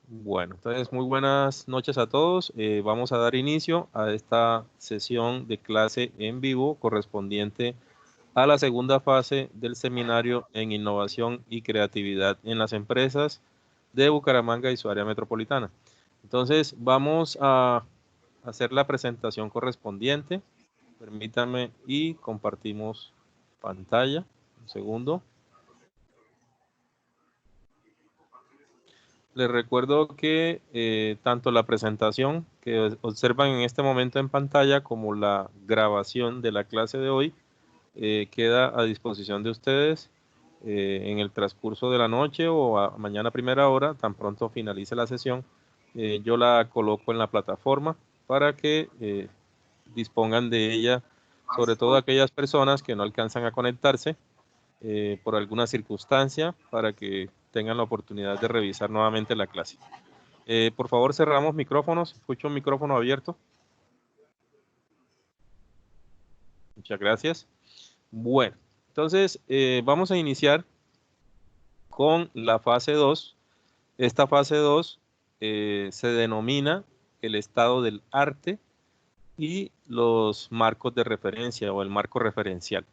Bueno, entonces muy buenas noches a todos. Vamos a dar inicio a esta sesión de clase en vivo correspondiente a la segunda fase del seminario en innovación y creatividad en las empresas de Bucaramanga y su área metropolitana. Entonces vamos a hacer la presentación correspondiente. Permítanme y compartimos pantalla. Un segundo. Les recuerdo que tanto la presentación que observan en este momento en pantalla como la grabación de la clase de hoy queda a disposición de ustedes en el transcurso de la noche o a mañana a primera hora, tan pronto finalice la sesión. Yo la coloco en la plataforma para que dispongan de ella, sobre todo aquellas personas que no alcanzan a conectarse por alguna circunstancia, para que tengan la oportunidad de revisar nuevamente la clase. Por favor, cerramos micrófonos. Escucho un micrófono abierto. Muchas gracias. Bueno, entonces vamos a iniciar con la fase 2. Esta fase 2 se denomina el estado del arte y los marcos de referencia o el marco referencial.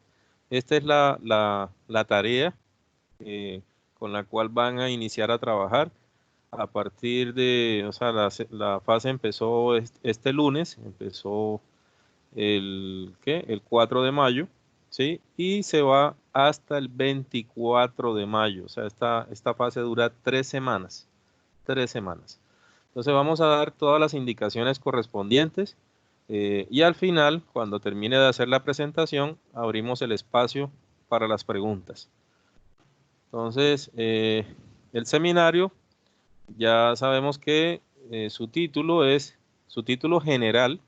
Esta es la tarea con la cual van a iniciar a trabajar a partir de, o sea, la fase empezó este lunes, empezó el 4 de mayo, ¿sí? Y se va hasta el 24 de mayo, o sea, esta fase dura 3 semanas, 3 semanas. Entonces vamos a dar todas las indicaciones correspondientes y al final, cuando termine de hacer la presentación, abrimos el espacio para las preguntas. Entonces, el seminario, ya sabemos que su título general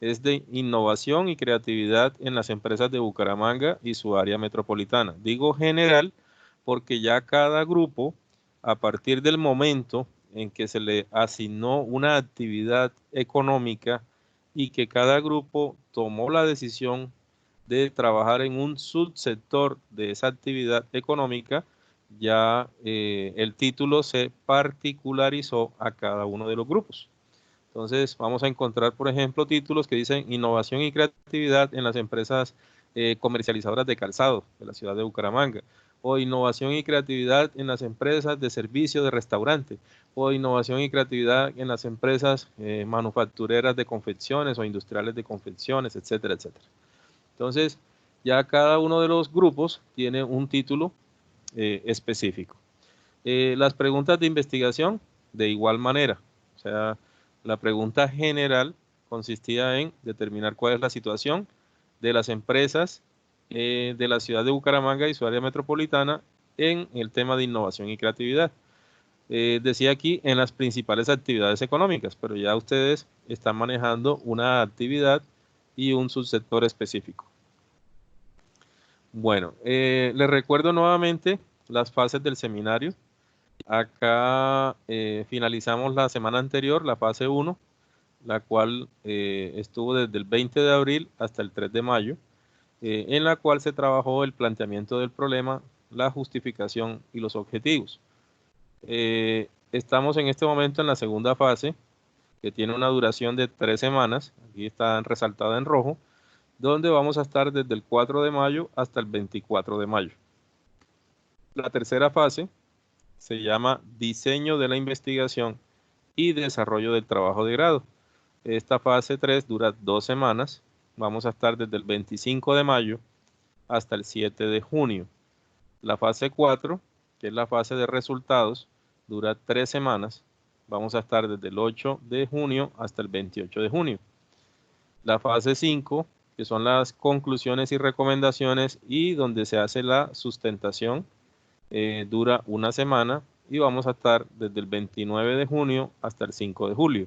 es de innovación y creatividad en las empresas de Bucaramanga y su área metropolitana. Digo general porque ya cada grupo, a partir del momento en que se le asignó una actividad económica y que cada grupo tomó la decisión de trabajar en un subsector de esa actividad económica, ya el título se particularizó a cada uno de los grupos. Entonces vamos a encontrar, por ejemplo, títulos que dicen innovación y creatividad en las empresas comercializadoras de calzado de la ciudad de Bucaramanga, o innovación y creatividad en las empresas de servicio de restaurante, o innovación y creatividad en las empresas manufactureras de confecciones o industriales de confecciones, etcétera, etcétera. Entonces, ya cada uno de los grupos tiene un título específico. Las preguntas de investigación, de igual manera, o sea, la pregunta general consistía en determinar cuál es la situación de las empresas de la ciudad de Bucaramanga y su área metropolitana en el tema de innovación y creatividad. Decía aquí en las principales actividades económicas, pero ya ustedes están manejando una actividad y un subsector específico. Bueno, les recuerdo nuevamente las fases del seminario. Acá finalizamos la semana anterior, la fase 1, la cual estuvo desde el 20 de abril hasta el 3 de mayo, en la cual se trabajó el planteamiento del problema, la justificación y los objetivos. Estamos en este momento en la segunda fase, que tiene una duración de 3 semanas, aquí está resaltada en rojo, donde vamos a estar desde el 4 de mayo hasta el 24 de mayo. La tercera fase se llama diseño de la investigación y desarrollo del trabajo de grado. Esta fase 3 dura 2 semanas. Vamos a estar desde el 25 de mayo hasta el 7 de junio. La fase 4, que es la fase de resultados, dura 3 semanas. Vamos a estar desde el 8 de junio hasta el 28 de junio. La fase 5, que son las conclusiones y recomendaciones y donde se hace la sustentación, dura 1 semana y vamos a estar desde el 29 de junio hasta el 5 de julio.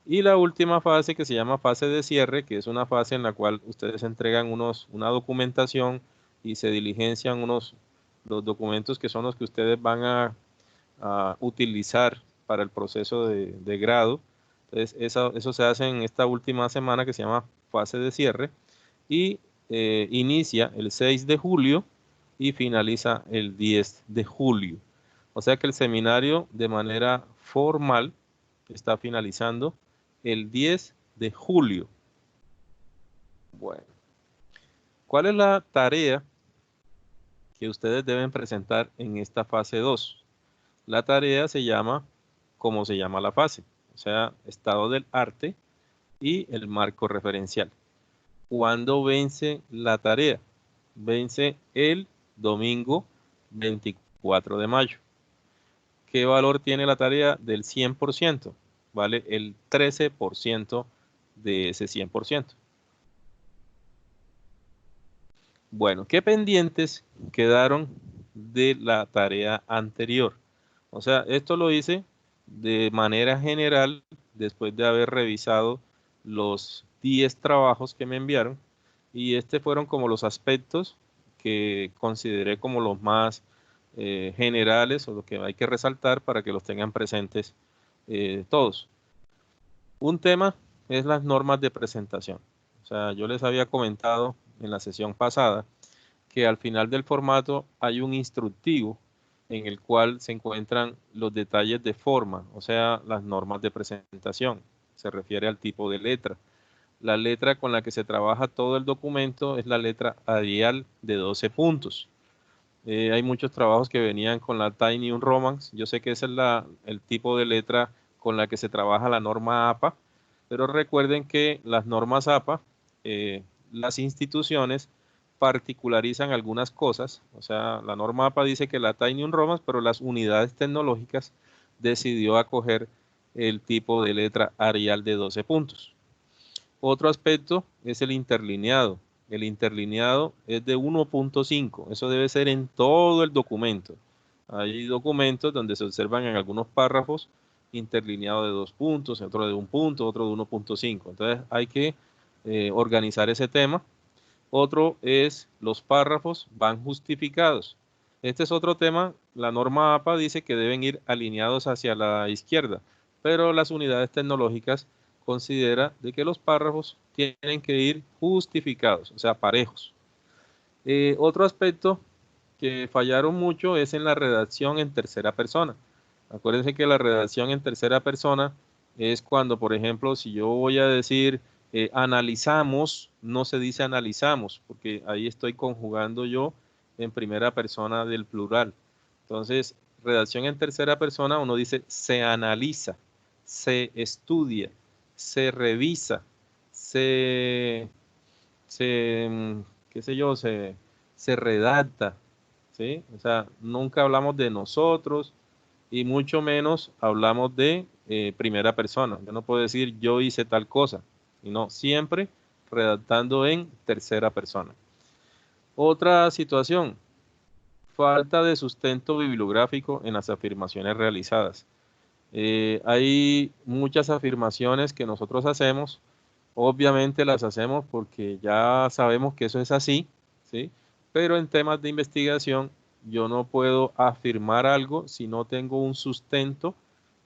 Y la última fase, que se llama fase de cierre, que es una fase en la cual ustedes entregan una documentación y se diligencian los documentos que son los que ustedes van a utilizar para el proceso de grado. Entonces, eso se hace en esta última semana que se llama fase de cierre y inicia el 6 de julio y finaliza el 10 de julio. O sea que el seminario de manera formal está finalizando el 10 de julio. Bueno, ¿cuál es la tarea que ustedes deben presentar en esta fase 2? La tarea se llama, como se llama la fase, o sea, estado del arte y el marco referencial. ¿Cuándo vence la tarea? Vence el domingo 24 de mayo. ¿Qué valor tiene la tarea del 100%? Vale el 13% de ese 100%. Bueno, ¿qué pendientes quedaron de la tarea anterior? O sea, esto lo hice de manera general después de haber revisado los 10 trabajos que me enviaron y fueron como los aspectos que consideré como los más generales o lo que hay que resaltar para que los tengan presentes todos. Un tema es las normas de presentación. O sea, yo les había comentado en la sesión pasada que al final del formato hay un instructivo en el cual se encuentran los detalles de forma, o sea, las normas de presentación. Se refiere al tipo de letra. La letra con la que se trabaja todo el documento es la letra Arial de 12 puntos. Hay muchos trabajos que venían con la Tiny Roman. Yo sé que ese es el tipo de letra con la que se trabaja la norma APA, pero recuerden que las normas APA, las instituciones particularizan algunas cosas. O sea, la norma APA dice que la Tiny Roman, pero las unidades tecnológicas decidió acoger el tipo de letra Arial de 12 puntos. Otro aspecto es el interlineado. El interlineado es de 1.5. Eso debe ser en todo el documento. Hay documentos donde se observan en algunos párrafos interlineado de 2 puntos, otro de 1 punto, otro de 1.5. Entonces hay que organizar ese tema. Otro es los párrafos van justificados. Este es otro tema. La norma APA dice que deben ir alineados hacia la izquierda, pero las unidades tecnológicas considera de que los párrafos tienen que ir justificados, o sea, parejos. Otro aspecto que fallaron mucho es en la redacción en tercera persona. Acuérdense que la redacción en tercera persona es cuando, por ejemplo, si yo voy a decir analizamos, no se dice analizamos, porque ahí estoy conjugando yo en primera persona del plural. Entonces, redacción en tercera persona, uno dice se analiza, se estudia, se revisa, se, qué sé yo, se redacta, ¿sí? O sea, nunca hablamos de nosotros y mucho menos hablamos de primera persona. Yo no puedo decir yo hice tal cosa, sino siempre redactando en tercera persona. Otra situación, falta de sustento bibliográfico en las afirmaciones realizadas. Hay muchas afirmaciones que nosotros hacemos, obviamente las hacemos porque ya sabemos que eso es así, ¿sí? Pero en temas de investigación yo no puedo afirmar algo si no tengo un sustento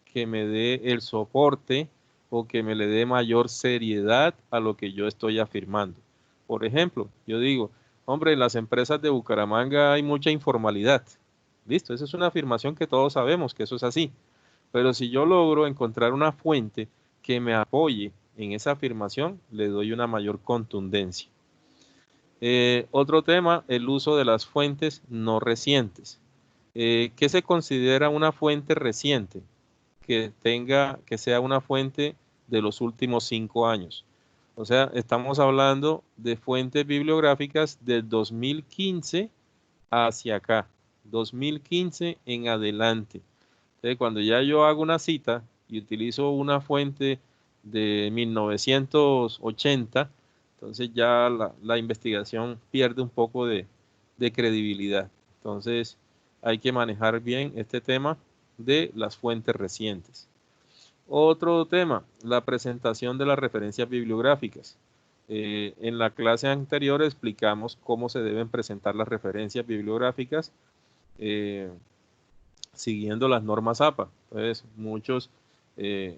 que me dé el soporte o que me le dé mayor seriedad a lo que yo estoy afirmando. Por ejemplo, yo digo, hombre, en las empresas de Bucaramanga hay mucha informalidad. Listo, esa es una afirmación que todos sabemos que eso es así. Pero si yo logro encontrar una fuente que me apoye en esa afirmación, le doy una mayor contundencia. Otro tema, el uso de las fuentes no recientes. ¿Qué se considera una fuente reciente? Que sea una fuente de los últimos 5 años. O sea, estamos hablando de fuentes bibliográficas del 2015 hacia acá, 2015 en adelante. Entonces, cuando ya yo hago una cita y utilizo una fuente de 1980, entonces ya la investigación pierde un poco de credibilidad. Entonces, hay que manejar bien este tema de las fuentes recientes. Otro tema, la presentación de las referencias bibliográficas. En la clase anterior explicamos cómo se deben presentar las referencias bibliográficas siguiendo las normas APA. Entonces,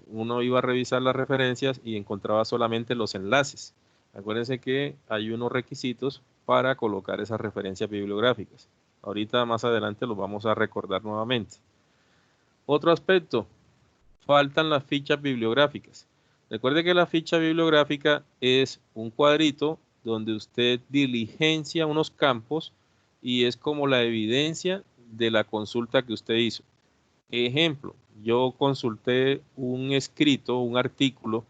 uno iba a revisar las referencias y encontraba solamente los enlaces. Acuérdense que hay unos requisitos para colocar esas referencias bibliográficas. Ahorita más adelante los vamos a recordar nuevamente. Otro aspecto, faltan las fichas bibliográficas. Recuerde que la ficha bibliográfica es un cuadrito donde usted diligencia unos campos y es como la evidencia de la consulta que usted hizo. Ejemplo, yo consulté un escrito, un artículo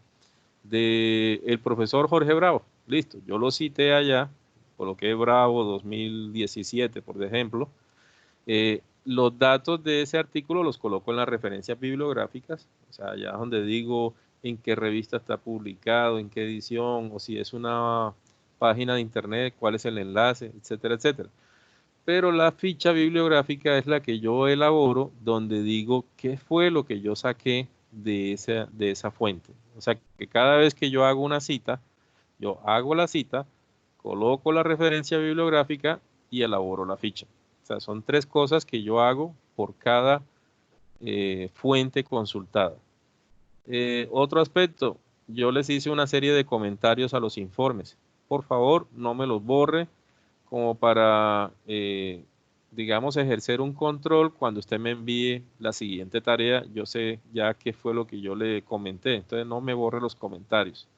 del profesor Jorge Bravo. Listo, yo lo cité allá, coloqué Bravo 2017, por ejemplo. Los datos de ese artículo los coloco en las referencias bibliográficas, o sea, allá donde digo en qué revista está publicado, en qué edición, o si es una página de internet, cuál es el enlace, etcétera, etcétera. Pero la ficha bibliográfica es la que yo elaboro, donde digo qué fue lo que yo saqué de esa fuente. O sea, que cada vez que yo hago una cita, yo hago la cita, coloco la referencia bibliográfica y elaboro la ficha. O sea, son tres cosas que yo hago por cada fuente consultada. Otro aspecto, yo les hice una serie de comentarios a los informes. Por favor, no me los borre como para, digamos, ejercer un control cuando usted me envíe la siguiente tarea. Yo sé ya qué fue lo que yo le comenté, entonces no me borre los comentarios.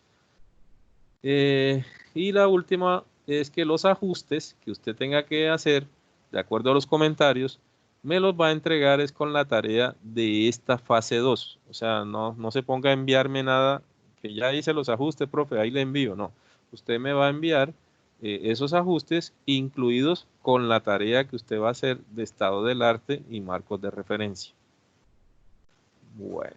Y la última es que los ajustes que usted tenga que hacer, de acuerdo a los comentarios, me los va a entregar es con la tarea de esta fase 2. O sea, no se ponga a enviarme nada que ya hice los ajustes, profe, ahí le envío. No, usted me va a enviar esos ajustes incluidos con la tarea que usted va a hacer de estado del arte y marcos de referencia. Bueno.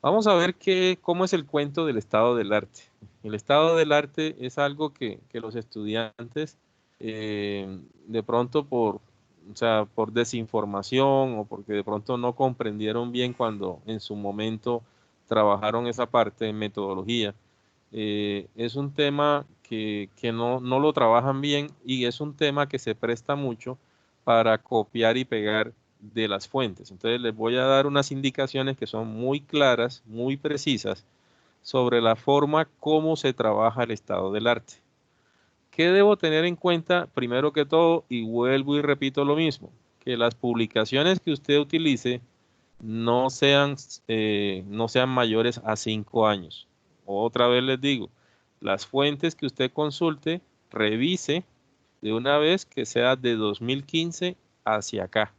Vamos a ver cómo es el cuento del estado del arte. El estado del arte es algo que los estudiantes de pronto o sea, por desinformación o porque de pronto no comprendieron bien cuando en su momento trabajaron esa parte en metodología. Es un tema que no lo trabajan bien y es un tema que se presta mucho para copiar y pegar de las fuentes. Entonces les voy a dar unas indicaciones que son muy claras, muy precisas sobre la forma como se trabaja el estado del arte. ¿Qué debo tener en cuenta? Primero que todo, y vuelvo y repito lo mismo, que las publicaciones que usted utilice no sean mayores a 5 años. Otra vez les digo, las fuentes que usted consulte, revise de una vez que sea de 2015 hacia acá.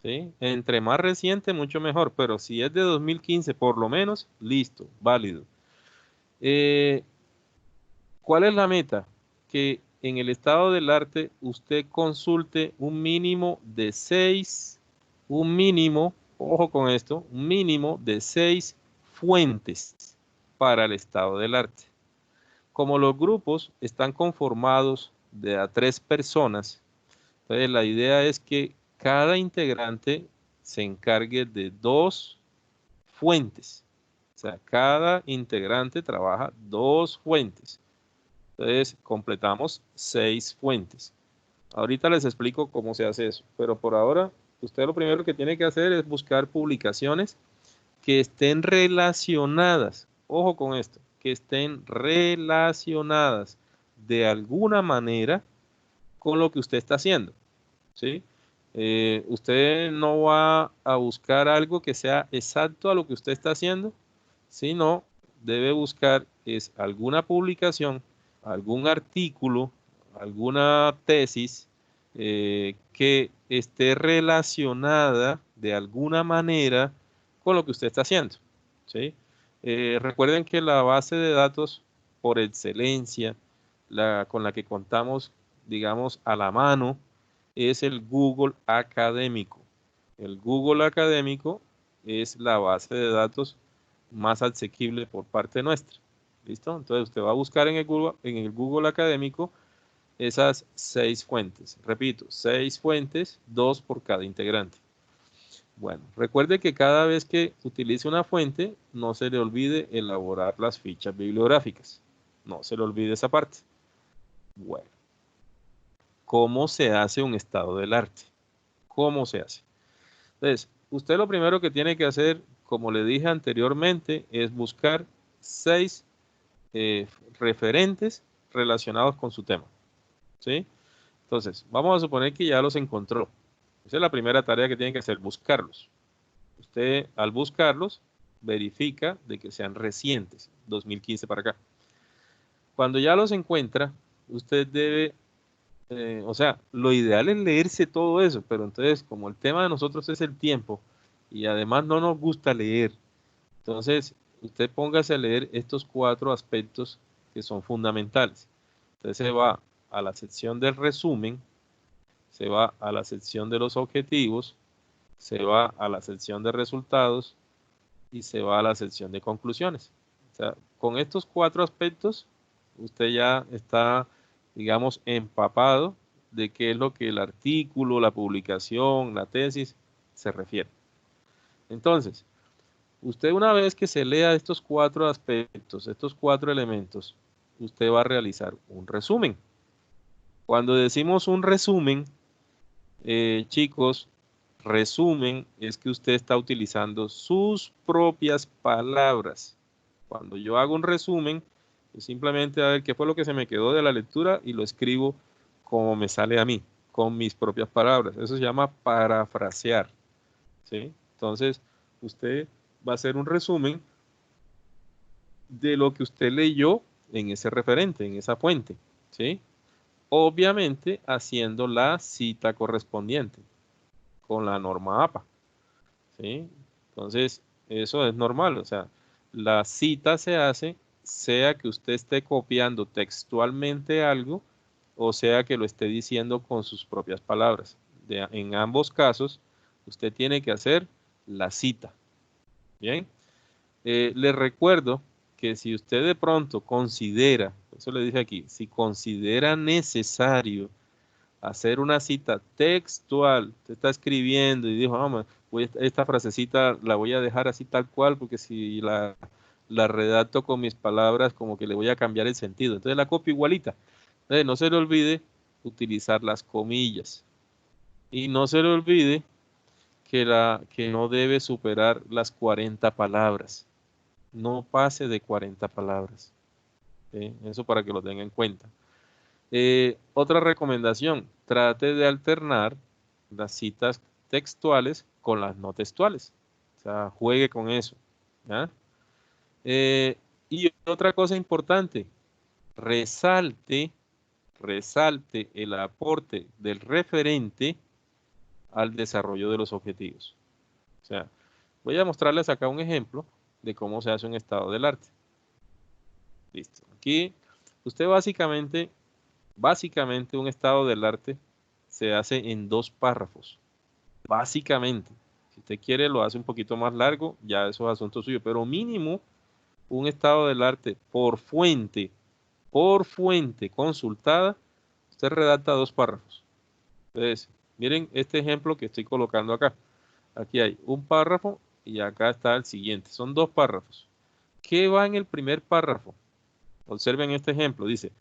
¿Sí? Entre más reciente, mucho mejor, pero si es de 2015 por lo menos, listo, válido. Eh, ¿Cuál es la meta? Que en el estado del arte usted consulte un mínimo de 6, un mínimo, ojo con esto, un mínimo de 6 fuentes para el estado del arte. Como los grupos están conformados de a 3 personas, entonces la idea es que cada integrante se encargue de 2 fuentes. O sea, cada integrante trabaja 2 fuentes. Entonces, completamos 6 fuentes. Ahorita les explico cómo se hace eso, pero por ahora, usted lo primero que tiene que hacer es buscar publicaciones que estén relacionadas, ojo con esto, que estén relacionadas de alguna manera con lo que usted está haciendo, ¿sí? Usted no va a buscar algo que sea exacto a lo que usted está haciendo, sino debe buscar es alguna publicación, algún artículo, alguna tesis que esté relacionada de alguna manera con lo que usted está haciendo, ¿sí? Recuerden que la base de datos por excelencia, con la que contamos, digamos, a la mano, es el Google Académico. El Google Académico es la base de datos más asequible por parte nuestra. ¿Listo? Entonces usted va a buscar en el Google Académico esas 6 fuentes. Repito, 6 fuentes, 2 por cada integrante. Bueno, recuerde que cada vez que utilice una fuente, no se le olvide elaborar las fichas bibliográficas. No se le olvide esa parte. Bueno, ¿cómo se hace un estado del arte? ¿Cómo se hace? Entonces, usted lo primero que tiene que hacer, como le dije anteriormente, es buscar 6 referentes relacionados con su tema. ¿Sí? Entonces, vamos a suponer que ya los encontró. Esa es la primera tarea que tienen que hacer, buscarlos. Usted, al buscarlos, verifica de que sean recientes, 2015 para acá. Cuando ya los encuentra, usted debe, o sea, lo ideal es leerse todo eso, pero entonces, como el tema de nosotros es el tiempo, y además no nos gusta leer, entonces usted póngase a leer estos 4 aspectos que son fundamentales. Entonces se va a la sección del resumen, se va a la sección de los objetivos, se va a la sección de resultados y se va a la sección de conclusiones. O sea, con estos 4 aspectos, usted ya está, digamos, empapado de qué es lo que el artículo, la publicación, la tesis se refiere. Entonces, usted una vez que se lea estos 4 aspectos, estos 4 elementos, usted va a realizar un resumen. Cuando decimos un resumen, chicos, resumen es que usted está utilizando sus propias palabras. Cuando yo hago un resumen, es simplemente a ver qué fue lo que se me quedó de la lectura y lo escribo como me sale a mí, con mis propias palabras. Eso se llama parafrasear, ¿sí? Entonces, usted va a hacer un resumen de lo que usted leyó en ese referente, en esa fuente, ¿sí? Obviamente haciendo la cita correspondiente con la norma APA, ¿sí? Entonces, eso es normal, o sea, la cita se hace sea que usted esté copiando textualmente algo o sea que lo esté diciendo con sus propias palabras. En ambos casos, usted tiene que hacer la cita, ¿bien? Les recuerdo que si usted de pronto considera, eso le dije aquí, si considera necesario hacer una cita textual, usted está escribiendo y dijo, vamos, esta frasecita la voy a dejar así tal cual, porque si la redacto con mis palabras, como que le voy a cambiar el sentido. Entonces la copio igualita. Entonces no se le olvide utilizar las comillas. Y no se le olvide que no debe superar las 40 palabras. No pase de 40 palabras. ¿Sí? Eso para que lo tenga en cuenta. Otra recomendación, trate de alternar las citas textuales con las no textuales. O sea, juegue con eso. ¿Ya? Y otra cosa importante, resalte, resalte el aporte del referente al desarrollo de los objetivos. O sea, voy a mostrarles acá un ejemplo de cómo se hace un estado del arte. Listo. Aquí usted básicamente un estado del arte se hace en 2 párrafos. Básicamente. Si usted quiere lo hace un poquito más largo, ya eso es asunto suyo, pero mínimo un estado del arte por fuente consultada, usted redacta 2 párrafos. Entonces, miren este ejemplo que estoy colocando acá. Aquí hay un párrafo y acá está el siguiente. Son 2 párrafos. ¿Qué va en el primer párrafo? Observen este ejemplo. Dice,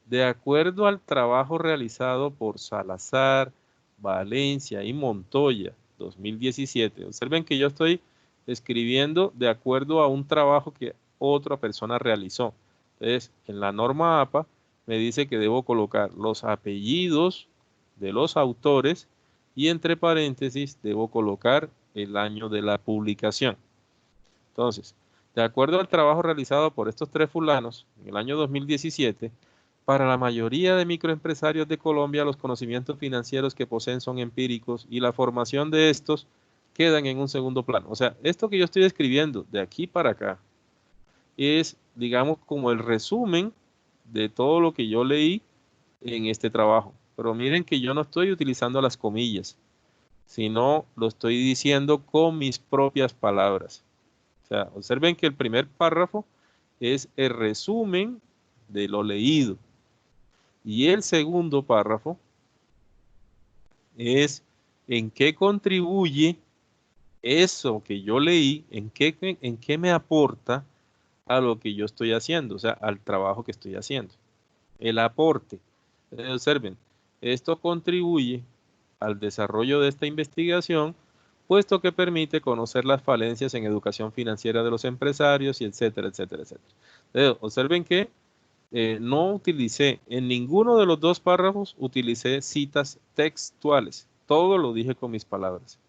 de acuerdo al trabajo realizado por Salazar, Valencia y Montoya, 2017. Observen que yo estoy escribiendo de acuerdo a un trabajo que otra persona realizó. Entonces, en la norma APA me dice que debo colocar los apellidos de los autores y entre paréntesis debo colocar el año de la publicación. Entonces, de acuerdo al trabajo realizado por estos 3 fulanos en el año 2017, para la mayoría de microempresarios de Colombia, los conocimientos financieros que poseen son empíricos y la formación de estos quedan en un segundo plano. O sea, esto que yo estoy escribiendo de aquí para acá es, digamos, como el resumen de todo lo que yo leí en este trabajo. Pero miren que yo no estoy utilizando las comillas, sino lo estoy diciendo con mis propias palabras. O sea, observen que el primer párrafo es el resumen de lo leído. Y el segundo párrafo es en qué contribuye eso que yo leí, en qué me aporta a lo que yo estoy haciendo, o sea, al trabajo que estoy haciendo. El aporte. Observen, esto contribuye al desarrollo de esta investigación, puesto que permite conocer las falencias en educación financiera de los empresarios y etcétera, etcétera, etcétera. Observen que no utilicé, en ninguno de los 2 párrafos utilicé citas textuales. todo lo dije con mis palabras.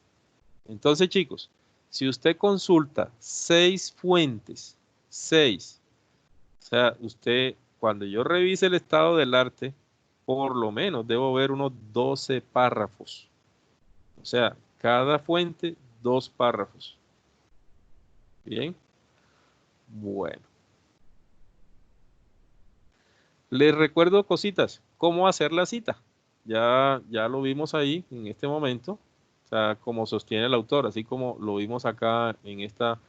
Entonces, chicos, si usted consulta 6 fuentes, 6, o sea, usted, cuando yo revise el estado del arte, por lo menos debo ver unos 12 párrafos. O sea, cada fuente, 2 párrafos. Bien. Bueno. Les recuerdo cositas. ¿Cómo hacer la cita? Ya lo vimos ahí en este momento. O sea, como sostiene el autor, así como lo vimos acá en esta,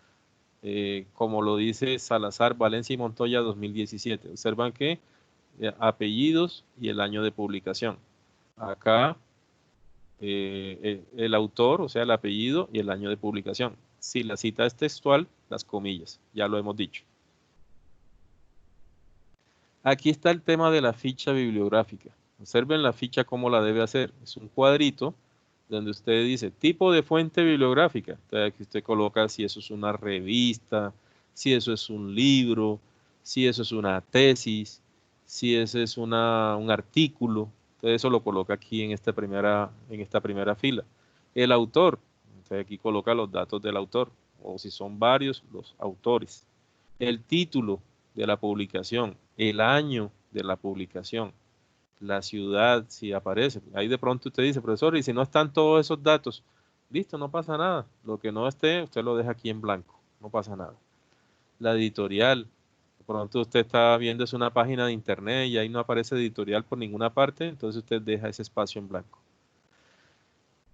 como lo dice Salazar, Valencia y Montoya 2017. Observan que apellidos y el año de publicación. Acá el autor, o sea, el apellido y el año de publicación. Si la cita es textual, las comillas, ya lo hemos dicho. Aquí está el tema de la ficha bibliográfica. Observen la ficha cómo la debe hacer. Es un cuadrito donde usted dice tipo de fuente bibliográfica. Entonces aquí usted coloca si eso es una revista, si eso es un libro, si eso es una tesis, si eso es un artículo. Entonces eso lo coloca aquí en esta primera fila. El autor, entonces aquí coloca los datos del autor, o si son varios, los autores. El título de la publicación, el año de la publicación, la ciudad, si aparece. Ahí de pronto usted dice, profesor, y si no están todos esos datos, listo, no pasa nada. Lo que no esté, usted lo deja aquí en blanco, no pasa nada. La editorial, de pronto usted está viendo es una página de internet y ahí no aparece editorial por ninguna parte, entonces usted deja ese espacio en blanco.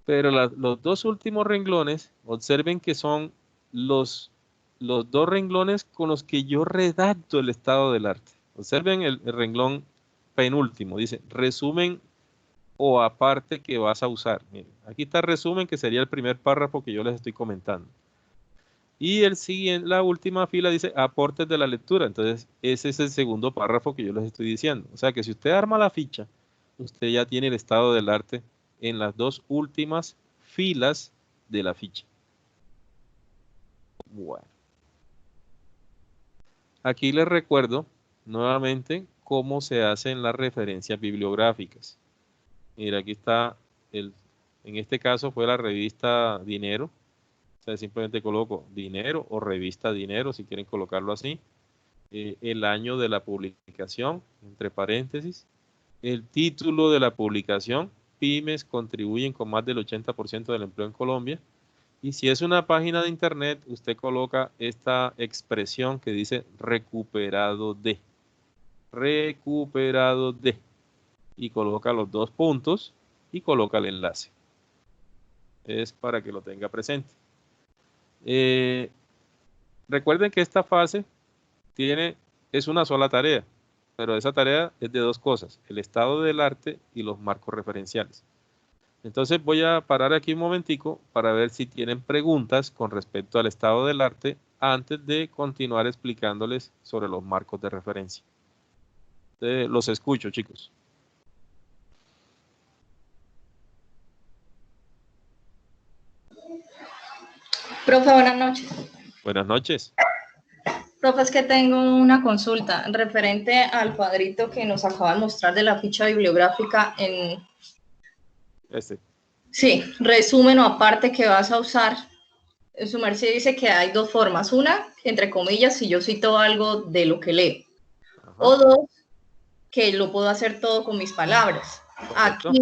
Pero los 2 últimos renglones, observen que son los 2 renglones con los que yo redacto el estado del arte. Observen el renglón penúltimo, dice resumen o aparte que vas a usar. Miren, aquí está resumen, que sería el primer párrafo que yo les estoy comentando. Y la última fila dice aportes de la lectura. Entonces, ese es el segundo párrafo que yo les estoy diciendo. O sea que si usted arma la ficha, usted ya tiene el estado del arte en las 2 últimas filas de la ficha. Bueno. Aquí les recuerdo nuevamente cómo se hacen las referencias bibliográficas. Mira, aquí está, en este caso fue la revista Dinero. O sea, simplemente coloco Dinero o revista Dinero, si quieren colocarlo así. El año de la publicación, entre paréntesis. El título de la publicación, pymes contribuyen con más del 80% del empleo en Colombia. Y si es una página de internet, usted coloca esta expresión que dice recuperado de. Recuperado de. Y coloca los 2 puntos y coloca el enlace. Es para que lo tenga presente. Recuerden que esta fase es una sola tarea, pero esa tarea es de 2 cosas, el estado del arte y los marcos referenciales. Entonces voy a parar aquí un momentico para ver si tienen preguntas con respecto al estado del arte antes de continuar explicándoles sobre los marcos de referencia. Los escucho, chicos. Profe, buenas noches. Buenas noches. Profe, es que tengo una consulta referente al cuadrito que nos acaba de mostrar de la ficha bibliográfica en... Sí, resumen o aparte que vas a usar. Su merced dice que hay 2 formas. Una, entre comillas, si yo cito algo de lo que leo. Ajá. O 2, que lo puedo hacer todo con mis palabras. Correcto. Aquí,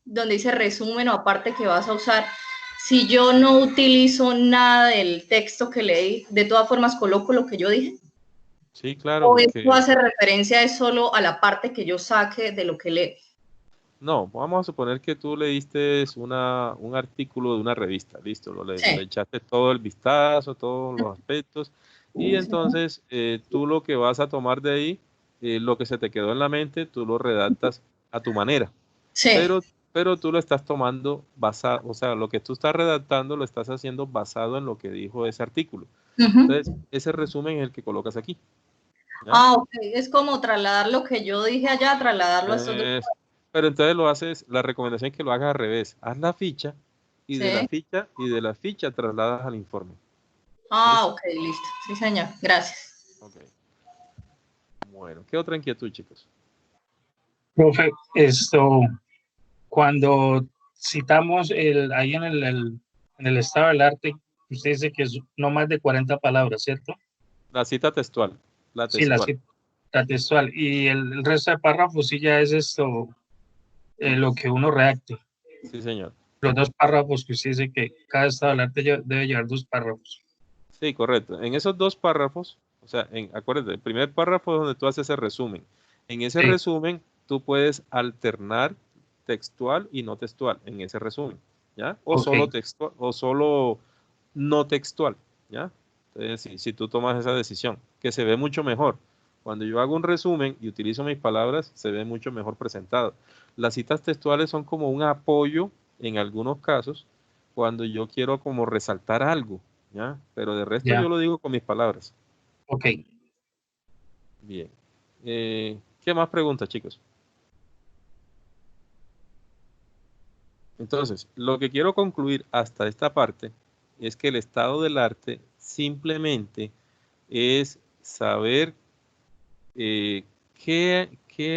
donde dice resumen o aparte que vas a usar, si yo no utilizo nada del texto que leí, de todas formas coloco lo que yo dije. Sí, claro. ¿O esto hace referencia es solo a la parte que yo saque de lo que leo? No, vamos a suponer que tú leíste un artículo de una revista, listo, le echaste todo el vistazo, todos los aspectos, y entonces tú lo que vas a tomar de ahí, lo que se te quedó en la mente, tú lo redactas a tu manera. Sí. Pero tú lo estás tomando basado, o sea, lo que tú estás redactando lo estás haciendo basado en lo que dijo ese artículo. Entonces, ese resumen es el que colocas aquí. ¿Ya? Ah, ok, es como trasladar lo que yo dije allá, trasladarlo a estos 2. Pero entonces la recomendación es que lo hagas al revés. Haz la ficha y de la ficha trasladas al informe. Ah, ok, listo. Sí, señor. Gracias. Ok. Bueno, ¿qué otra inquietud, chicos? Profe, cuando citamos ahí en el estado del arte, usted dice que es no más de 40 palabras, ¿cierto? La cita textual. La Sí, textual. la textual. Y el resto de párrafos sí ya es esto, lo que uno redacte. Sí, señor. Los 2 párrafos que usted dice que cada estado del arte debe llevar 2 párrafos. Sí, correcto. En esos 2 párrafos, o sea, acuérdate, el primer párrafo es donde tú haces el resumen. En ese Sí. resumen, tú puedes alternar textual y no textual en ese resumen, ¿ya? O solo textual, o solo no textual, ¿ya? Entonces, si tú tomas esa decisión, que se ve mucho mejor. Cuando yo hago un resumen y utilizo mis palabras, se ve mucho mejor presentado. Las citas textuales son como un apoyo en algunos casos, cuando yo quiero como resaltar algo, ¿ya? Pero de resto Ya. yo lo digo con mis palabras. Ok. Bien. ¿Qué más preguntas, chicos? Entonces, lo que quiero concluir hasta esta parte es que el estado del arte simplemente es saber qué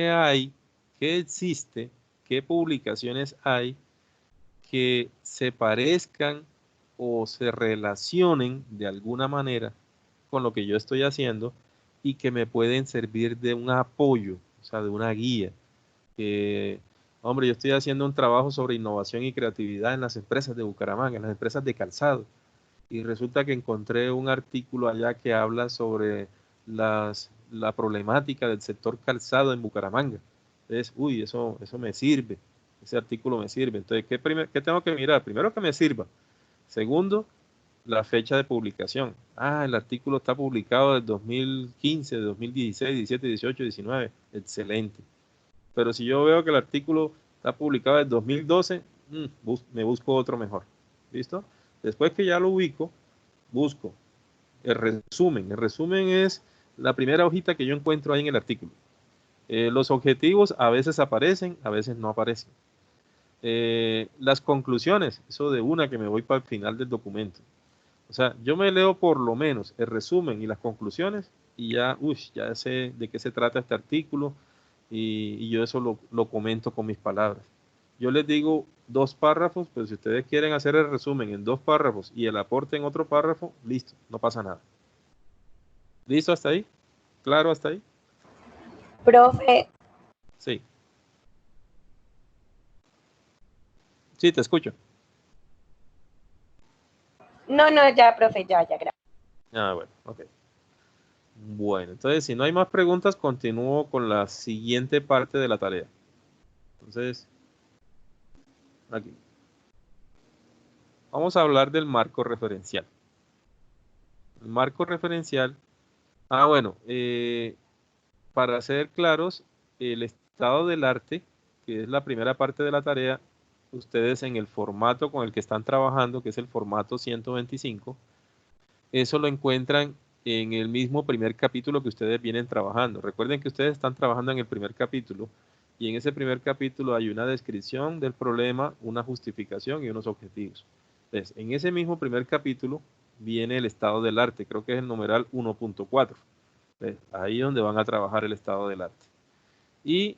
hay, qué existe, qué publicaciones hay que se parezcan o se relacionen de alguna manera con lo que yo estoy haciendo y que me pueden servir de un apoyo, o sea, de una guía. Hombre, yo estoy haciendo un trabajo sobre innovación y creatividad en las empresas de Bucaramanga, en las empresas de calzado, y resulta que encontré un artículo allá que habla sobre la problemática del sector calzado en Bucaramanga. Entonces, uy, eso me sirve, ese artículo me sirve. Entonces, ¿qué tengo que mirar? Primero, que me sirva. Segundo, la fecha de publicación. El artículo está publicado del 2015, 2016, 17, 18, 19. Excelente. Pero si yo veo que el artículo está publicado en 2012, me busco otro mejor. ¿Listo? Después que ya lo ubico, busco el resumen. El resumen es la primera hojita que yo encuentro ahí en el artículo. Los objetivos a veces aparecen, a veces no aparecen. Las conclusiones, eso de una que me voy para el final del documento. O sea, yo me leo por lo menos el resumen y las conclusiones y ya sé de qué se trata este artículo y yo eso lo comento con mis palabras. Yo les digo 2 párrafos, pero si ustedes quieren hacer el resumen en 2 párrafos y el aporte en otro párrafo, listo, no pasa nada. ¿Listo hasta ahí? ¿Claro hasta ahí? Profe, Sí. Sí, te escucho. no, ya, profe, ya, gracias. Bueno, ok. Bueno, entonces si no hay más preguntas, continúo con la siguiente parte de la tarea. Entonces, aquí. Vamos a hablar del marco referencial. El marco referencial, bueno, para ser claros, el estado del arte, que es la primera parte de la tarea, ustedes en el formato con el que están trabajando, que es el formato 125, eso lo encuentran en el mismo primer capítulo que ustedes vienen trabajando. Recuerden que ustedes están trabajando en el primer capítulo y en ese primer capítulo hay una descripción del problema, una justificación y unos objetivos. Entonces, en ese mismo primer capítulo viene el estado del arte, creo que es el numeral 1.4. Ahí es donde van a trabajar el estado del arte. Y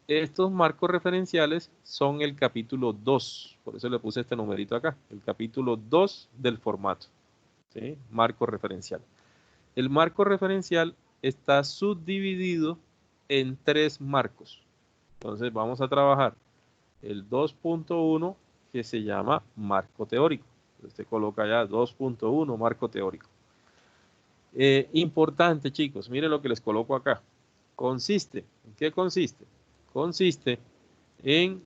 estos marcos referenciales son el capítulo 2, por eso le puse este numerito acá, el capítulo 2 del formato. ¿Sí? Marco referencial. El marco referencial está subdividido en 3 marcos. Entonces vamos a trabajar el 2.1 que se llama marco teórico. Usted coloca ya 2.1 marco teórico. Importante, chicos, miren lo que les coloco acá. ¿En qué consiste? Consiste en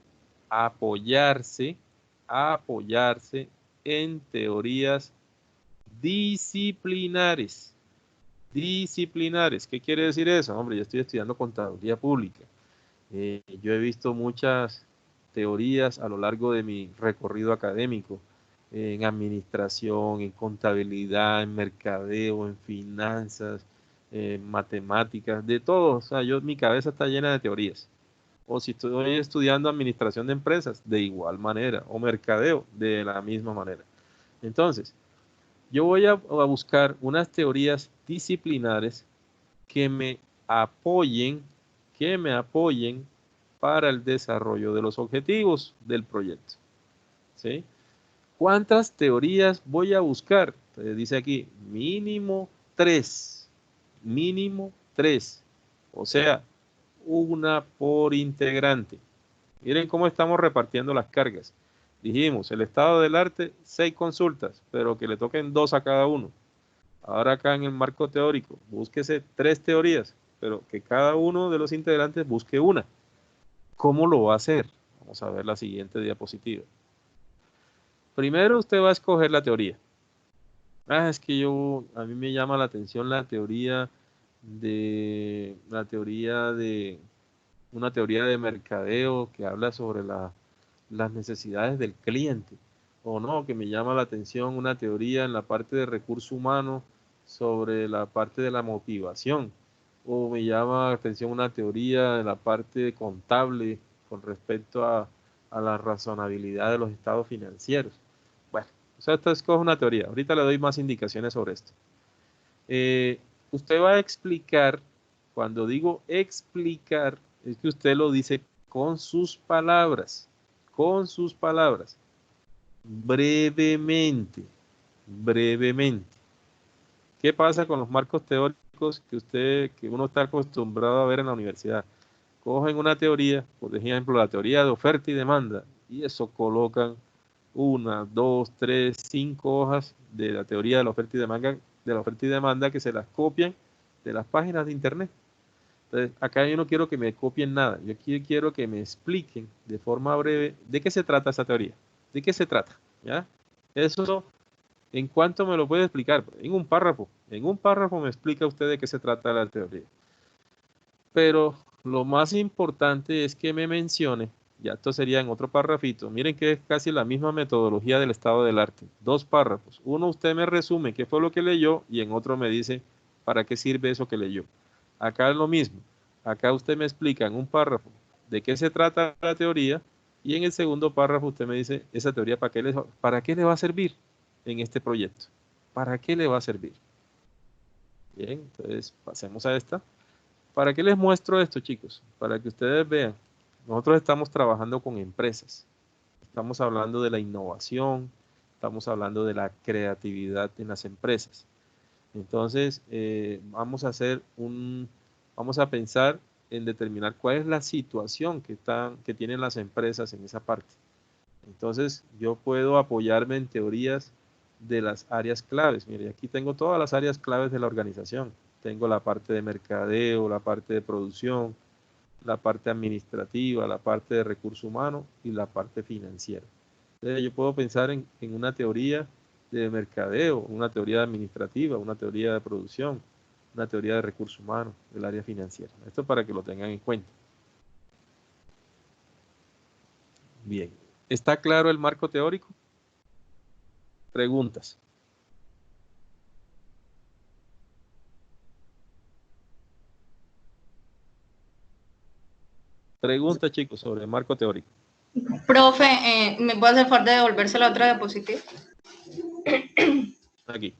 apoyarse en teorías disciplinares. Disciplinares. ¿Qué quiere decir eso? Hombre, yo estoy estudiando contaduría pública. Yo he visto muchas teorías a lo largo de mi recorrido académico, en administración, en contabilidad, en mercadeo, en finanzas, en matemáticas, de todo. O sea, mi cabeza está llena de teorías. O si estoy estudiando administración de empresas, de igual manera, o mercadeo, de la misma manera. Entonces, yo voy a buscar unas teorías disciplinares que me apoyen, para el desarrollo de los objetivos del proyecto. ¿sí? ¿Cuántas teorías voy a buscar? Entonces dice aquí, mínimo 3. Mínimo 3. O sea, una por integrante. Miren cómo estamos repartiendo las cargas. Dijimos, el estado del arte, 6 consultas, pero que le toquen 2 a cada uno. Ahora acá en el marco teórico, búsquese 3 teorías, pero que cada uno de los integrantes busque una. ¿Cómo lo va a hacer? Vamos a ver la siguiente diapositiva. Primero usted va a escoger la teoría. Es que a mí me llama la atención una teoría de mercadeo que habla sobre las necesidades del cliente. O no, que me llama la atención una teoría en la parte de recursos humanos sobre la parte de la motivación. O me llama la atención una teoría en la parte contable con respecto a la razonabilidad de los estados financieros. Bueno, o sea, esto es una teoría. Ahorita le doy más indicaciones sobre esto. Usted va a explicar, cuando digo explicar, es que usted lo dice con sus palabras, brevemente. ¿Qué pasa con los marcos teóricos que uno está acostumbrado a ver en la universidad? Cogen una teoría, por ejemplo, la teoría de oferta y demanda, y eso colocan 1, 2, 3, 5 hojas de la teoría de la oferta y demanda que se las copian de las páginas de internet. Entonces, acá yo no quiero que me copien nada, yo aquí quiero que me expliquen de forma breve de qué se trata esa teoría, de qué se trata, ¿ya? Eso, ¿en cuánto me lo puede explicar? En un párrafo me explica usted de qué se trata la teoría. Pero lo más importante es que me mencione, ya esto sería en otro párrafito, miren que es casi la misma metodología del estado del arte, 2 párrafos. Uno usted me resume qué fue lo que leyó y en otro me dice para qué sirve eso que leyó. Acá es lo mismo, acá usted me explica en un párrafo de qué se trata la teoría y en el segundo párrafo usted me dice esa teoría para qué le va a servir en este proyecto, para qué le va a servir. Bien, entonces pasemos a esta. ¿Para qué les muestro esto, chicos? Para que ustedes vean. Nosotros estamos trabajando con empresas. Estamos hablando de la innovación. Estamos hablando de la creatividad en las empresas. Entonces, vamos a pensar en determinar cuál es la situación que tienen las empresas en esa parte. Entonces, yo puedo apoyarme en teorías de las áreas claves. Mire, aquí tengo todas las áreas claves de la organización. Tengo la parte de mercadeo, la parte de producción, la parte administrativa, la parte de recursos humanos y la parte financiera. Entonces, yo puedo pensar en una teoría de mercadeo, una teoría administrativa, una teoría de producción, una teoría de recursos humanos, del área financiera. Esto para que lo tengan en cuenta. Bien. ¿Está claro el marco teórico? Preguntas. Pregunta, chicos, sobre el marco teórico. Profe, ¿me puede hacer favor de devolverse la otra diapositiva? Aquí.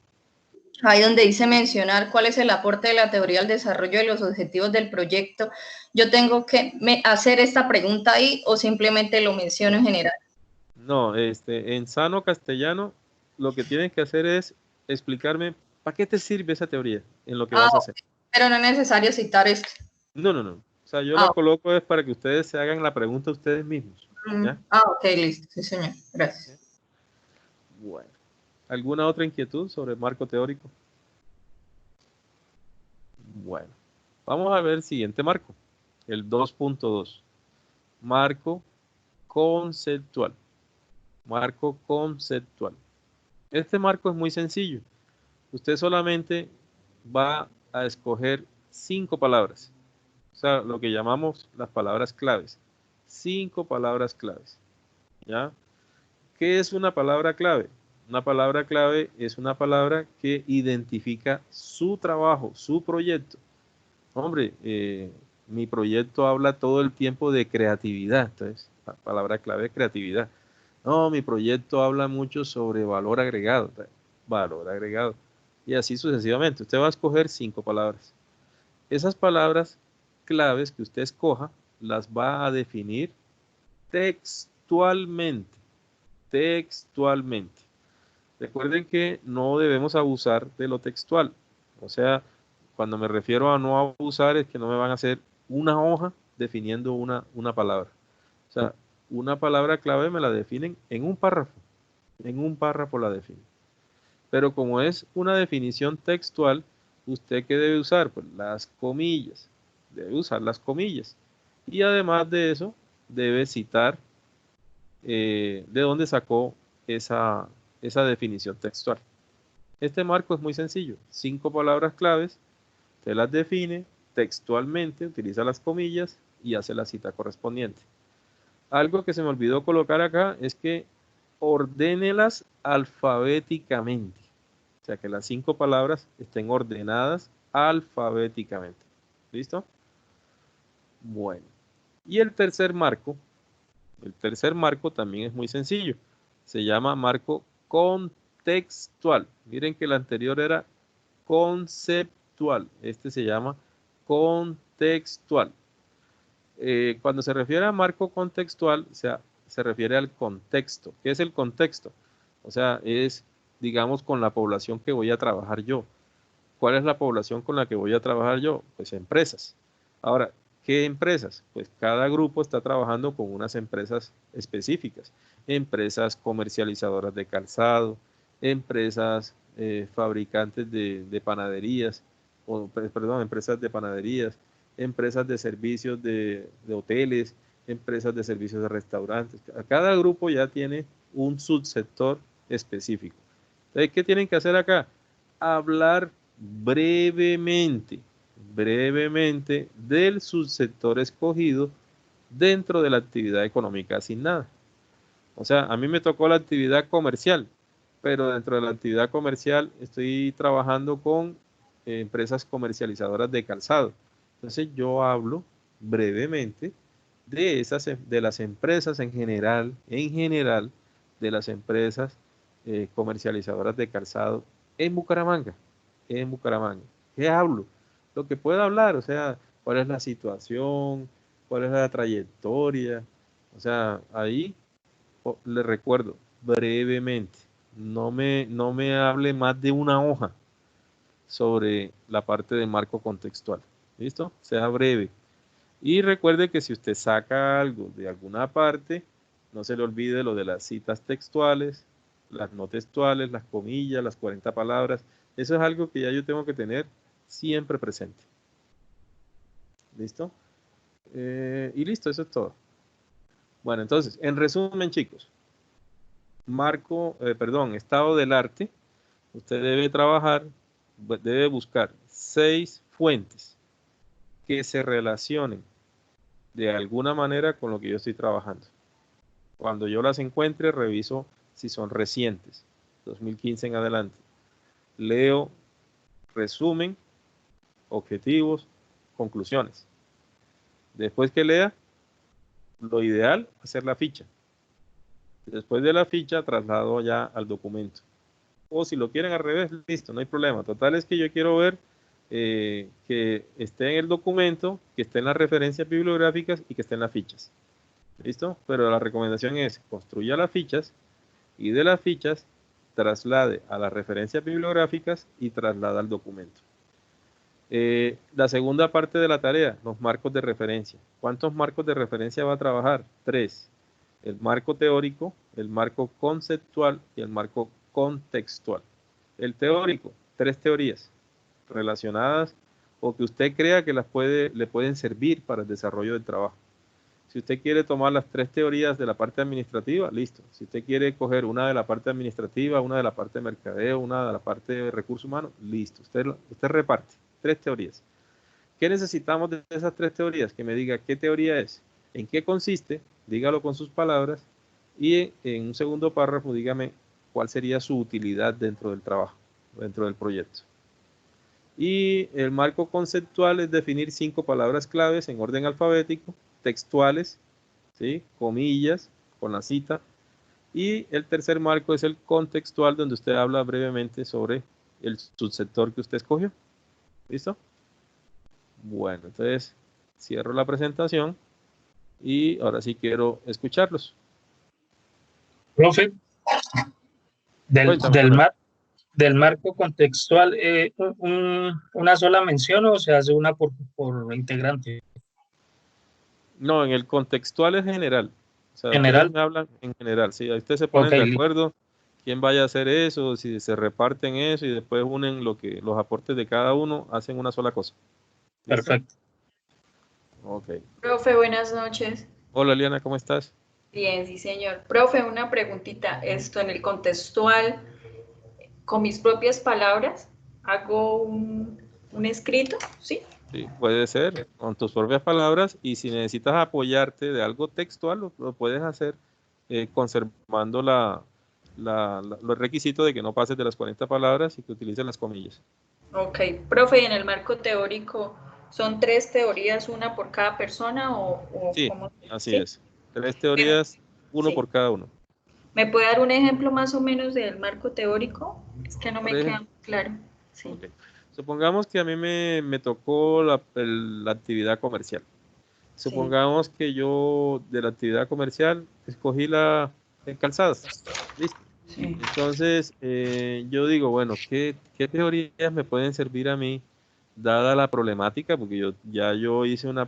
Ahí donde dice mencionar cuál es el aporte de la teoría al desarrollo de los objetivos del proyecto. ¿Yo tengo que hacer esta pregunta ahí o simplemente lo menciono en general? No, en sano castellano, lo que tienes que hacer es explicarme para qué te sirve esa teoría en lo que vas a hacer. Pero no es necesario citar esto. No. O sea, yo la coloco es para que ustedes se hagan la pregunta ustedes mismos. ¿Ya? Ok, listo. Sí, señor. Gracias. Bueno. ¿Alguna otra inquietud sobre el marco teórico? Bueno. Vamos a ver el siguiente marco. El 2.2. Marco conceptual. Marco conceptual. Este marco es muy sencillo. Usted solamente va a escoger 5 palabras. O sea, lo que llamamos las palabras claves. 5 palabras claves. ¿Ya? ¿Qué es una palabra clave? Una palabra clave es una palabra que identifica su trabajo, su proyecto. Hombre, mi proyecto habla todo el tiempo de creatividad. Entonces, la palabra clave es creatividad. No, mi proyecto habla mucho sobre valor agregado. Valor agregado. Y así sucesivamente. Usted va a escoger 5 palabras. Esas palabras claves que usted escoja las va a definir textualmente. textualmente. Recuerden que no debemos abusar de lo textual. O sea, cuando me refiero a no abusar es que no me van a hacer una hoja definiendo una palabra. O sea, una palabra clave me la definen en un párrafo. En un párrafo la definen. Pero como es una definición textual, ¿usted qué debe usar? Pues las comillas. Debe usar las comillas. Y además de eso, debe citar de dónde sacó esa definición textual. Este marco es muy sencillo. 5 palabras claves, usted las define textualmente, utiliza las comillas y hace la cita correspondiente. Algo que se me olvidó colocar acá es que ordénelas alfabéticamente. O sea, que las 5 palabras estén ordenadas alfabéticamente. ¿Listo? Bueno. Y el tercer marco también es muy sencillo. Se llama marco contextual. Miren que el anterior era conceptual. Este se llama contextual. Cuando se refiere a marco contextual, o sea, se refiere al contexto. ¿Qué es el contexto? O sea, es, digamos, con la población que voy a trabajar yo. ¿Cuál es la población con la que voy a trabajar yo? Pues empresas. Ahora, ¿qué empresas? Pues cada grupo está trabajando con unas empresas específicas. Empresas comercializadoras de calzado, empresas fabricantes de panaderías, perdón, empresas de panaderías, empresas de servicios de hoteles, empresas de servicios de restaurantes. Cada grupo ya tiene un subsector específico. Entonces, ¿qué tienen que hacer acá? Hablar brevemente del subsector escogido dentro de la actividad económica asignada. O sea, a mí me tocó la actividad comercial, pero dentro de la actividad comercial estoy trabajando con empresas comercializadoras de calzado. Entonces yo hablo brevemente de las empresas en general, de las empresas comercializadoras de calzado en Bucaramanga. ¿Qué hablo? Lo que pueda hablar, o sea, cuál es la situación, cuál es la trayectoria. O sea, ahí le recuerdo brevemente. No me hable más de una hoja sobre la parte de marco contextual. ¿Listo? Sea breve. Y recuerde que si usted saca algo de alguna parte, no se le olvide lo de las citas textuales, las no textuales, las comillas, las 40 palabras. Eso es algo que ya yo tengo que tener siempre presente. ¿Listo? Y listo, eso es todo. Bueno, entonces, en resumen, chicos, estado del arte, usted debe trabajar, debe buscar 6 fuentes que se relacionen de alguna manera con lo que yo estoy trabajando. Cuando yo las encuentre, reviso si son recientes, 2015 en adelante. Leo resumen, objetivos, conclusiones. Después que lea, lo ideal es hacer la ficha. Después de la ficha, traslado ya al documento. O si lo quieren al revés, listo, no hay problema. Total es que yo quiero ver que esté en el documento, que esté en las referencias bibliográficas y que esté en las fichas. ¿Listo? Pero la recomendación es construya las fichas y de las fichas traslade a las referencias bibliográficas y traslada al documento. La segunda parte de la tarea, los marcos de referencia. ¿Cuántos marcos de referencia va a trabajar? 3. El marco teórico, el marco conceptual y el marco contextual. El teórico, 3 teorías relacionadas o que usted crea que le pueden servir para el desarrollo del trabajo. Si usted quiere tomar las 3 teorías de la parte administrativa, listo. Si usted quiere coger una de la parte administrativa, una de la parte de mercadeo, una de la parte de recursos humanos, listo. Usted reparte 3 teorías. ¿Qué necesitamos de esas 3 teorías? Que me diga qué teoría es, en qué consiste, dígalo con sus palabras y en un segundo párrafo dígame cuál sería su utilidad dentro del trabajo, dentro del proyecto. Y el marco conceptual es definir 5 palabras claves en orden alfabético, textuales, ¿sí? Comillas con la cita. Y el tercer marco es el contextual, donde usted habla brevemente sobre el subsector que usted escogió. ¿Listo? Bueno, entonces cierro la presentación y ahora sí quiero escucharlos. Profe, del, Cuéntame, del, Ronald. mar, del marco contextual, ¿una sola mención o se hace una por integrante? No, en el contextual es general. O sea, ustedes General, me hablan en general. Si ustedes se ok, ponen de acuerdo, quién vaya a hacer eso, si se reparten eso y después unen los aportes de cada uno, hacen una sola cosa. ¿Listo? perfecto. Ok. Profe, buenas noches. Hola, Liana, ¿cómo estás? Bien, sí, señor. Profe, una preguntita. Esto en el contextual, con mis propias palabras, hago un escrito, ¿sí? Sí, puede ser con tus propias palabras y si necesitas apoyarte de algo textual, lo puedes hacer conservando los requisitos de que no pases de las 40 palabras y que utilices las comillas. Ok. Profe, ¿y en el marco teórico son 3 teorías, una por cada persona o Sí, cómo? así ¿Sí? es. 3 teorías, uno Sí. por cada uno. ¿Me puede dar un ejemplo más o menos del marco teórico? Es que no Por me queda ejemplo, muy claro. Sí. ok. Supongamos que a mí me tocó la actividad comercial. Sí. Supongamos que yo de la actividad comercial escogí el calzado. ¿Listo? Sí. Entonces, yo digo, bueno, ¿qué teorías me pueden servir a mí, dada la problemática? Porque yo hice un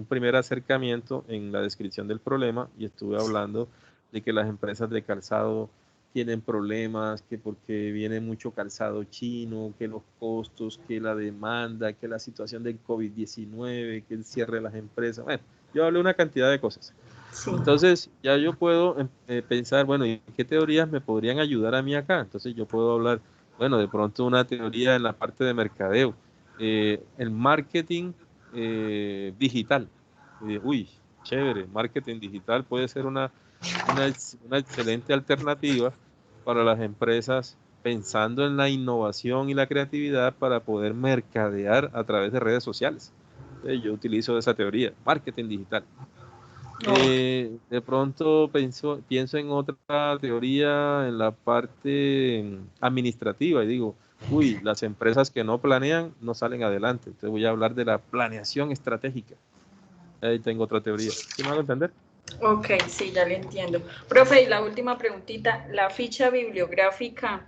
primer acercamiento en la descripción del problema y estuve hablando de que las empresas de calzado tienen problemas, que porque viene mucho calzado chino, que los costos, que la demanda, que la situación del COVID-19, que el cierre de las empresas. Bueno, yo hablé una cantidad de cosas. Sí. Entonces, ya yo puedo pensar, bueno, ¿y qué teorías me podrían ayudar a mí acá? Entonces, yo puedo hablar, bueno, de pronto una teoría en la parte de mercadeo, el marketing digital. Uy, chévere, marketing digital puede ser una excelente alternativa para las empresas pensando en la innovación y la creatividad para poder mercadear a través de redes sociales. Entonces, yo utilizo esa teoría, marketing digital. De pronto pienso en otra teoría en la parte administrativa y digo, uy, las empresas que no planean no salen adelante. Entonces voy a hablar de la planeación estratégica. Ahí tengo otra teoría. ¿Sí me van a entender? Ok, sí, ya le entiendo. Profe, y la última preguntita, la ficha bibliográfica,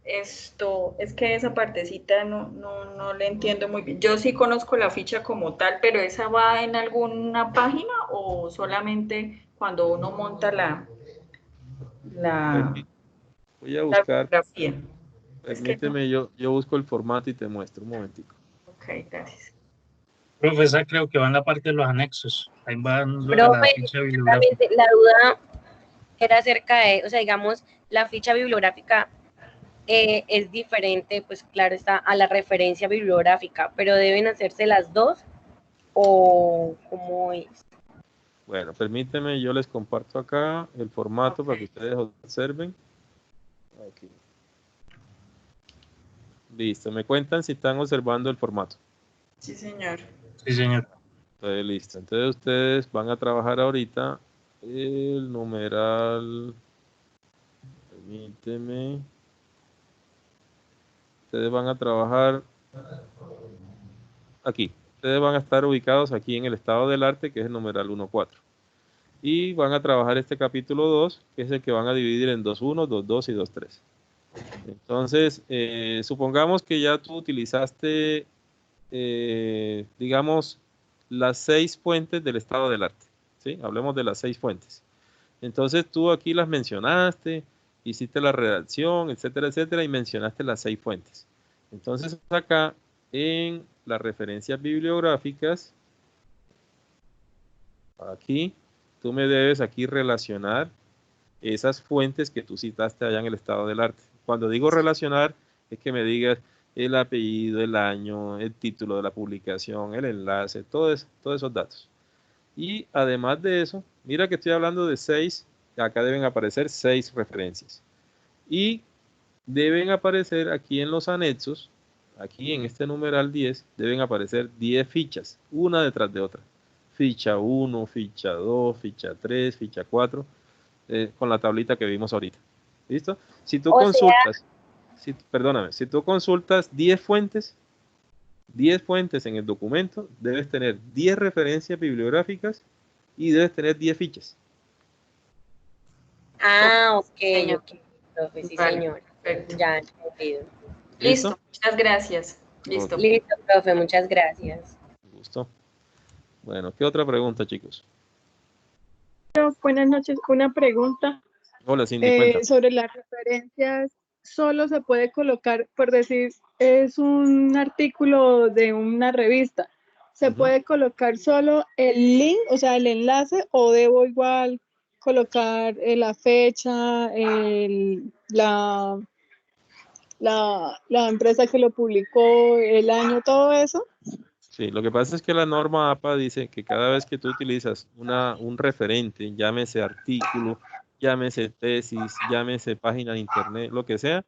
esto, es que esa partecita no le entiendo muy bien. Yo sí conozco la ficha como tal, pero ¿esa va en alguna página o solamente cuando uno monta la, Permí- Voy a la buscar, bibliografía? Es que no. permíteme, yo busco el formato y te muestro un momentico. Ok, gracias. Profe, esa creo que va en la parte de los anexos. Ahí van a la Profe, ficha bibliográfica. exactamente, la duda era acerca de, o sea, digamos, la ficha bibliográfica es diferente, pues claro está, a la referencia bibliográfica, pero deben hacerse las dos o cómo es. Bueno, permíteme, yo les comparto acá el formato Ok, para que ustedes observen. Aquí. Listo, me cuentan si están observando el formato. sí, señor. Sí, señor. Entonces, listo. Entonces ustedes van a trabajar ahorita el numeral. Permíteme. Ustedes van a trabajar aquí. Ustedes van a estar ubicados aquí en el estado del arte, que es el numeral 1.4. Y van a trabajar este capítulo 2, que es el que van a dividir en 2.1, 2.2 y 2.3. Entonces, supongamos que ya tú utilizaste, digamos, las 6 fuentes del estado del arte. ¿Sí? Hablemos de las 6 fuentes. Entonces tú aquí las mencionaste, hiciste la redacción, etcétera, etcétera, y mencionaste las 6 fuentes. Entonces acá en las referencias bibliográficas, aquí, tú me debes aquí relacionar esas fuentes que tú citaste allá en el estado del arte. Cuando digo relacionar, es que me digas el apellido, el año, el título de la publicación, el enlace, todos esos datos. Y además de eso, mira que estoy hablando de 6, acá deben aparecer 6 referencias. Y deben aparecer aquí en los anexos, aquí en este numeral 10, deben aparecer 10 fichas, una detrás de otra. Ficha 1, ficha 2, ficha 3, ficha 4, con la tablita que vimos ahorita. ¿Listo? Si tú O sea, consultas, perdóname, si tú consultas 10 fuentes en el documento, debes tener 10 referencias bibliográficas y debes tener 10 fichas. Ah, ok, Señor. ok, profe, sí, Vale, señor. perfecto. Ya entendido. Listo, muchas gracias. Listo. Ok, Listo, profe, muchas gracias. gusto. Bueno, ¿qué otra pregunta, chicos? Buenas noches. Una pregunta Hola, Cindy, cuenta. sobre las referencias. Solo se puede colocar, por decir, es un artículo de una revista. ¿Se Ujú. puede colocar solo el link, o sea, el enlace, o debo igual colocar la fecha, la empresa que lo publicó, el año, todo eso? Sí, lo que pasa es que la norma APA dice que cada vez que tú utilizas un referente, llámese artículo, llámese tesis, llámese página de internet, lo que sea,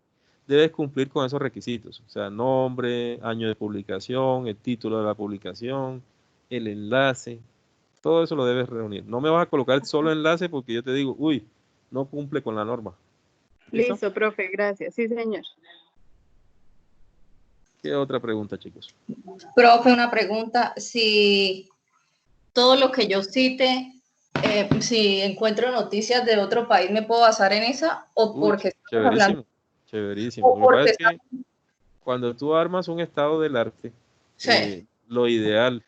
debes cumplir con esos requisitos. O sea, nombre, año de publicación, el título de la publicación, el enlace, todo eso lo debes reunir. No me vas a colocar solo enlace porque yo te digo, uy, no cumple con la norma. ¿Listo? Listo, profe, gracias. Sí, señor. ¿Qué otra pregunta, chicos? Profe, una pregunta, si todo lo que yo cite, si encuentro noticias de otro país, ¿me puedo basar en esa? ¿O Uy, porque estamos hablando? chéverísimo, chéverísimo. ¿O Lo que pasa porque es que cuando tú armas un estado del arte, sí. lo ideal,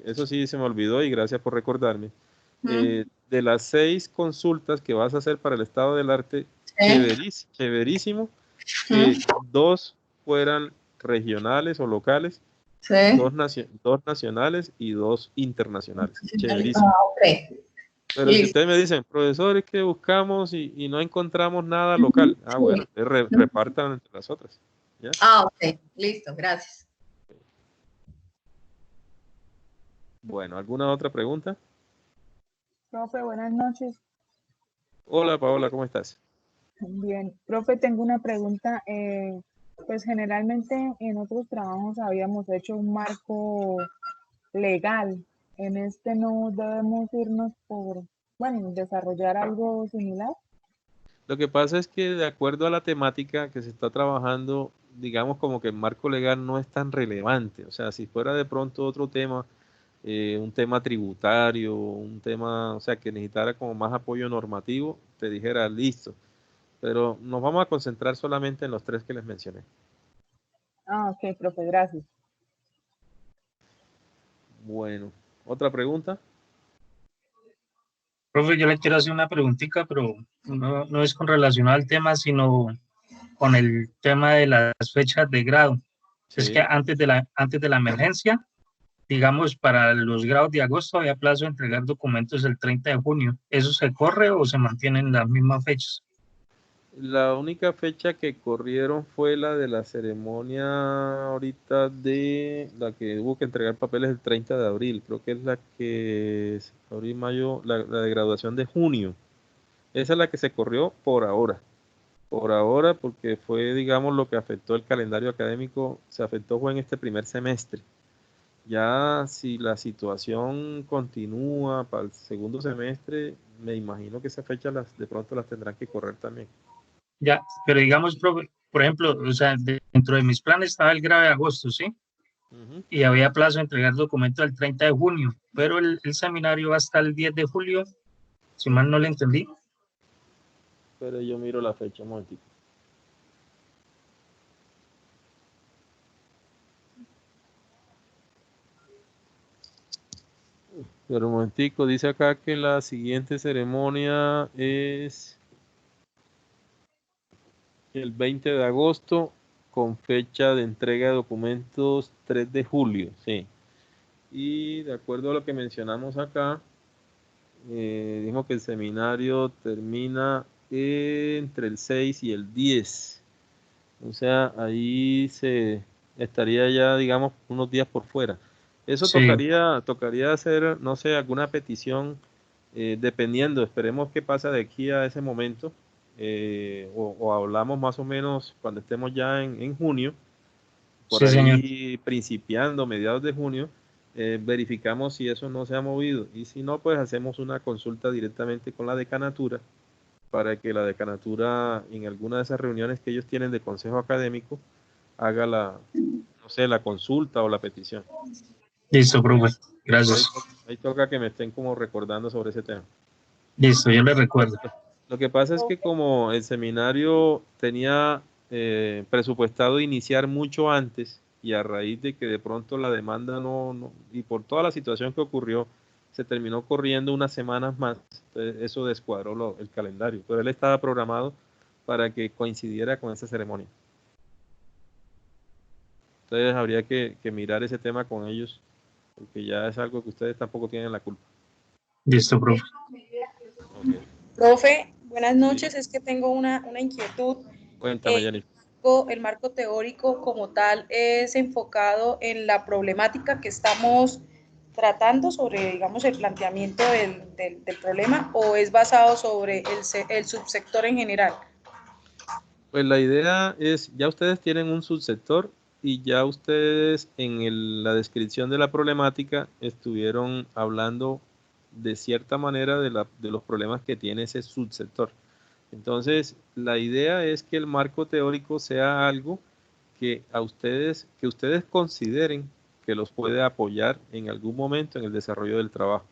eso sí se me olvidó y gracias por recordarme, de las 6 consultas que vas a hacer para el estado del arte, Sí. chéverísimo, Ujú. que 2 fueran regionales o locales, Sí. 2 nacionales y 2 internacionales. Chéverísimo. Ah, ok. Pero si Listo. ustedes me dicen, profesor, es que buscamos y no encontramos nada local, bueno, Sí. repartan entre las otras. ¿Ya? Ah, ok. Listo, gracias. Bueno, ¿alguna otra pregunta? Profe, buenas noches. Hola, Paola, ¿cómo estás? Bien, profe, tengo una pregunta. Pues generalmente en otros trabajos habíamos hecho un marco legal. En este no debemos irnos por, bueno, desarrollar algo similar. Lo que pasa es que de acuerdo a la temática que se está trabajando, digamos como que el marco legal no es tan relevante. O sea, si fuera de pronto otro tema, un tema tributario, un tema, o sea, que necesitara como más apoyo normativo, te dijera, listo. Pero nos vamos a concentrar solamente en los 3 que les mencioné. Ah, ok, profe, gracias. Bueno, ¿otra pregunta? Profe, yo le quiero hacer una preguntita, pero no es con relación al tema, sino con el tema de las fechas de grado. Es que Sí. antes de la emergencia, digamos, para los grados de agosto había plazo de entregar documentos el 30 de junio. ¿Eso se corre o se mantienen las mismas fechas? La única fecha que corrieron fue la de la ceremonia ahorita de la que hubo que entregar papeles el 30 de abril. Creo que es la que es abril, mayo, la de graduación de junio. Esa es la que se corrió por ahora. Por ahora, porque fue, digamos, lo que afectó el calendario académico, se afectó fue en este primer semestre. Ya si la situación continúa para el segundo semestre, me imagino que esas fechas de pronto las tendrán que correr también. Ya, pero digamos, profe, por ejemplo, o sea, dentro de mis planes estaba el grado de agosto, ¿sí? Ujú. Y había plazo de entregar documentos el 30 de junio, pero el seminario va hasta el 10 de julio, si mal no le entendí. Pero yo miro la fecha un momentito. Pero un momentico, dice acá que la siguiente ceremonia es el 20 de agosto con fecha de entrega de documentos 3 de julio, sí. Y de acuerdo a lo que mencionamos acá, dijo que el seminario termina entre el 6 y el 10. O sea, ahí se estaría ya, digamos, unos días por fuera. Eso Sí, tocaría hacer, no sé, alguna petición, dependiendo, esperemos qué pasa de aquí a ese momento, o hablamos más o menos cuando estemos ya en junio, por sí, señor. ahí principiando, mediados de junio, verificamos si eso no se ha movido y si no, pues hacemos una consulta directamente con la decanatura para que la decanatura en alguna de esas reuniones que ellos tienen de consejo académico haga no sé, la consulta o la petición. Listo, profe. Entonces Gracias. ahí toca que me estén como recordando sobre ese tema. Listo, yo le recuerdo. Lo que pasa es que como el seminario tenía presupuestado iniciar mucho antes y a raíz de que de pronto la demanda y por toda la situación que ocurrió, se terminó corriendo unas semanas más, entonces eso descuadró el calendario, pero él estaba programado para que coincidiera con esa ceremonia. Entonces habría que mirar ese tema con ellos, porque ya es algo que ustedes tampoco tienen la culpa. Listo, profe. Okay. Profe, buenas Sí. noches. Es que tengo una inquietud. Cuéntame, Jenny. El marco teórico como tal es enfocado en la problemática que estamos tratando sobre, digamos, el planteamiento del problema, o es basado sobre el subsector en general. Pues la idea es, ya ustedes tienen un subsector y ya ustedes la descripción de la problemática estuvieron hablando de cierta manera de los problemas que tiene ese subsector. Entonces, la idea es que el marco teórico sea algo que ustedes consideren que los puede apoyar en algún momento en el desarrollo del trabajo.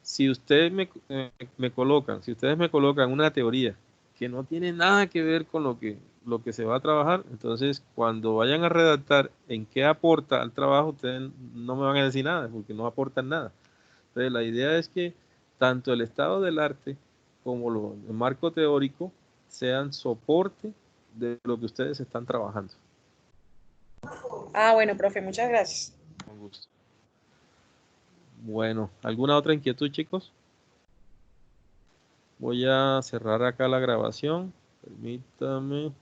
Si ustedes me colocan una teoría que no tiene nada que ver con lo que se va a trabajar, entonces cuando vayan a redactar en qué aporta al trabajo, ustedes no me van a decir nada, porque no aportan nada. Entonces la idea es que tanto el estado del arte como el marco teórico sean soporte de lo que ustedes están trabajando. Ah, bueno, profe, muchas gracias. Con gusto. Bueno, ¿alguna otra inquietud, chicos? Voy a cerrar acá la grabación. Permítame.